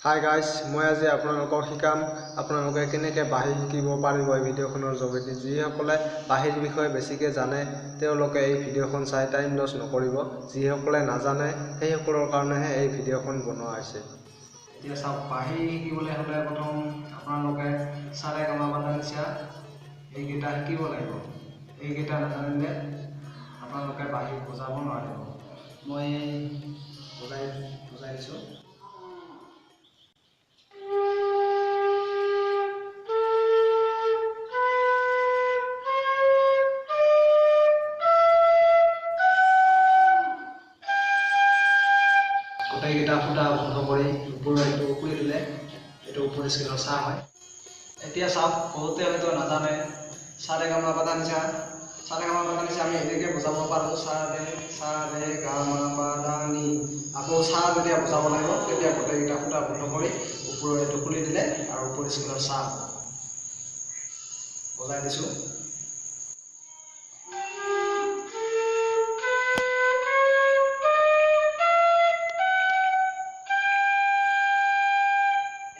Hi guys, মই আজি আপোনালোকক শিকাম আপোনালোকে কেনেকৈ বাঁহী শিকিব পাৰিব এই ভিডিঅ'খনৰ যোগেদি। যিসকলে বাঁহীৰ বিষয়ে বেছিকৈ জানে তেওঁলোকে এই ভিডিঅ'খন চাই টাইম লছ নকৰিব। যিসকলে নাজানে সেইসকলৰ কাৰণেহে এই ভিডিঅ'খন বনোৱা হৈছে। এতিয়া চাওক, বাঁহী শিকিবলৈ হ'লে প্ৰথম আপোনালোকে চাৰে গামা পা ধা নিচা এইকেইটা শিকিব লাগিব। এইকেইটা নাজানিলে আপোনালোকে বাঁহী বজাব নোৱাৰিব। মই বজাই দিছোঁ। গোটেইকেইটা ফুটা বন্ধ কৰি ওপৰৰ এইটো খুলি দিলে এইটো ওপৰৰ স্কেলৰ চাহ হয়। এতিয়া চাওক, বহুতে হয়তো নাজানে চাৰে গামা পা ধা নিচা আমি এনেকৈ বজাব পাৰোঁ। চা ৰে গা মা পা ধা নি। আকৌ চাহ যেতিয়া বজাব লাগিব তেতিয়া গোটেইকেইটা ফুটা বন্ধ কৰি ওপৰৰ এইটো খুলি দিলে আৰু ওপৰৰ স্কেলৰ চাহ বজাই দিছোঁ।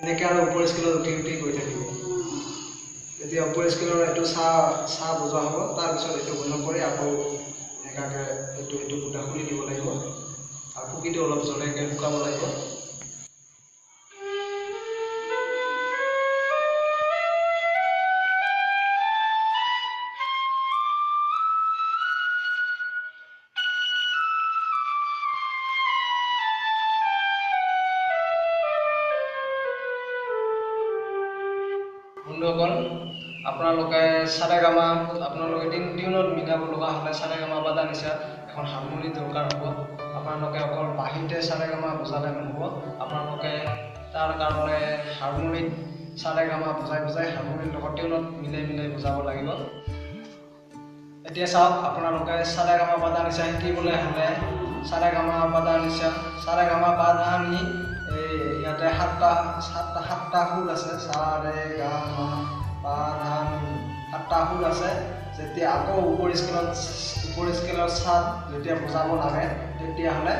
এনেকৈ আৰু ওপৰ স্কেলত উঠি গৈ থাকিব। যেতিয়া ওপৰ স্কেলৰ এইটো চাহ বজোৱা হ'ব, তাৰপিছত এইটো বন্ধ কৰি আকৌ এনেকুৱাকৈ এইটো ফুটা খুলি দিব লাগিব আৰু ফুকিটো অলপ জোৰেকৈ শুকাব লাগিব। বন্ধুসকল, আপোনালোকে চাৰে গামা আপোনালোকে টিউনত মিলাব লগা হ'লে চাৰে গামা পা ধা নিচা এখন হাৰমনি দৰকাৰ হ'ব। আপোনালোকে অকল বাঁহীতে চাৰে গামা বজালে নহ'ব, আপোনালোকে তাৰ কাৰণে হাৰমনিত চাৰে গামা বজাই হাৰমনিৰ লগত টিউনত মিলাই বজাব লাগিব। এতিয়া চাওক, আপোনালোকে চাৰে গামা পা ধা নিচা শিকিবলৈ হ'লে চাৰে গামা পা ধা নিচা চাৰে গামা পা ধা নি ইয়াতে সাতটা সুৰ আছে। চা ৰে গা মা পা ধা নি সাতটা সুৰ আছে। যেতিয়া আকৌ ওপৰ স্কেলৰ চাত যেতিয়া বজাব লাগে তেতিয়াহ'লে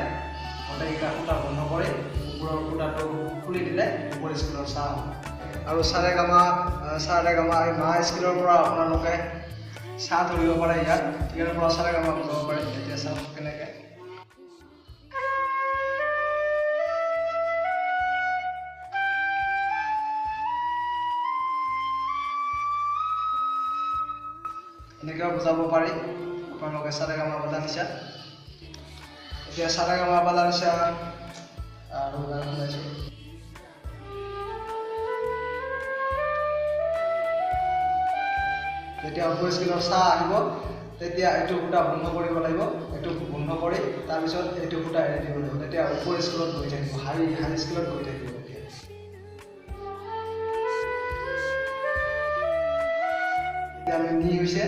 গোটেইকেইটা ফুটা বন্ধ কৰি ওপৰৰ ফুটাটো খুলি দিলে ওপৰ স্কেলৰ চাহ হয়। আৰু চাৰে গামা এই মা স্কেলৰ পৰা আপোনালোকে চাহ ধৰিব পাৰে। ইয়াৰ পৰা চাৰে গামা বজাব পাৰে। তেতিয়া চাওক কেনেকৈ এনেকৈ বজাব পাৰি আপোনালোকে চাৰে গামা পা ধা নিচা। এতিয়া চাৰে গামা পা ধা নিচা আৰু গান শুনাইছোঁ। যেতিয়া ওপৰ স্কেলৰ চাহ আহিব তেতিয়া এইটো ফুটা বন্ধ কৰিব লাগিব। এইটো বন্ধ কৰি তাৰপিছত এইটো ফুটা এৰি দিব লাগিব। তেতিয়া ওপৰ স্কেলত গৈ থাকিব, হাই স্কেলত গৈ থাকিব। এতিয়া আমি নি হৈছে,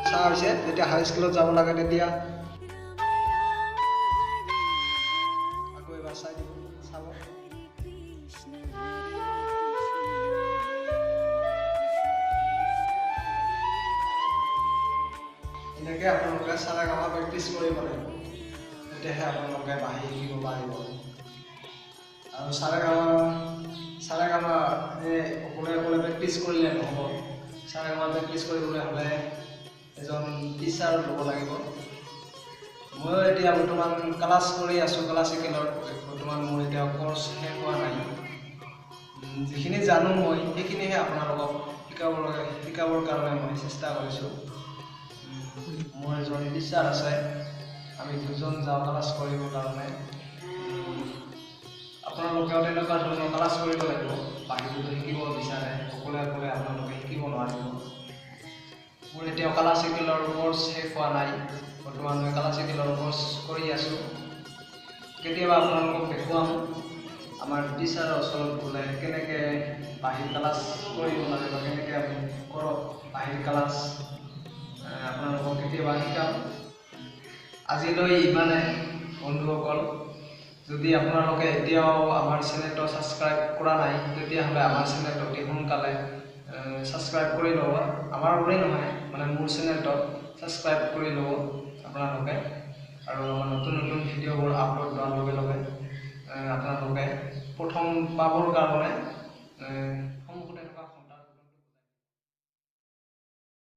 চাহ হৈছে। যেতিয়া হাই স্কেলত যাব লাগে তেতিয়া আকৌ এবাৰ চাই দিব, চাব। এনেকৈ আপোনালোকে চাৰে গামা প্ৰেক্টিচ কৰিব লাগিব, তেতিয়াহে আপোনালোকে বাঁহী শিকিব পাৰিব। আৰু চাৰে গামা অকলে প্ৰেক্টিচ কৰিলে নহ'ব। চাৰে গামা প্ৰেক্টিচ কৰিবলৈ হ'লে এজন টিচাৰ ল'ব লাগিব। ময়ো এতিয়া বৰ্তমান ক্লাছ কৰি আছোঁ, ক্লাছিকেলৰ। বৰ্তমান মোৰ এতিয়া কৰ্চ শেষ হোৱা নাই। যিখিনি জানো মই সেইখিনিহে আপোনালোকক শিকাবৰ কাৰণে মই চেষ্টা কৰিছোঁ। মোৰ এজন টিচাৰ আছে, আমি দুজন যাওঁ ক্লাছ কৰিবৰ কাৰণে। আপোনালোকেও তেনেকুৱা ধৰণৰ ক্লাছ কৰিব লাগিব। বাঁহীটো শিকিব বিচাৰে অকলে আপোনালোকে শিকিব নোৱাৰিব। মোৰ এতিয়াও ক্লাছিকেলৰ কৰ্চ শেষ হোৱা নাই। বৰ্তমান মই ক্লাছিকেলৰ কৰ্চ কৰি আছোঁ। কেতিয়াবা আপোনালোকক দেখুৱাম আমাৰ টিচাৰৰ ওচৰত গ'লে কেনেকৈ বাঁহীৰ ক্লাছ কৰিব লাগে বা কেনেকৈ আমি কৰক বাঁহীৰ ক্লাছ আপোনালোকক কেতিয়াবা শিকাম। আজিলৈ ইমানে বন্ধুসকল। যদি আপোনালোকে এতিয়াও আমাৰ চেনেলটো ছাবস্ক্ৰাইব কৰা নাই তেতিয়াহ'লে আমাৰ চেনেলটো অতি সোনকালে ছাবস্ক্ৰাইব কৰি ল'ব। আমাৰ বুলিয়েই নহয়, মানে মোৰ চেনেলটো ছাবস্ক্ৰাইব কৰি ল'ব আপোনালোকে। আৰু নতুন ভিডিঅ'বোৰ আপলোড হোৱাৰ লগে লগে আপোনালোকে আপোনালোকে প্ৰথম পাবৰ কাৰণে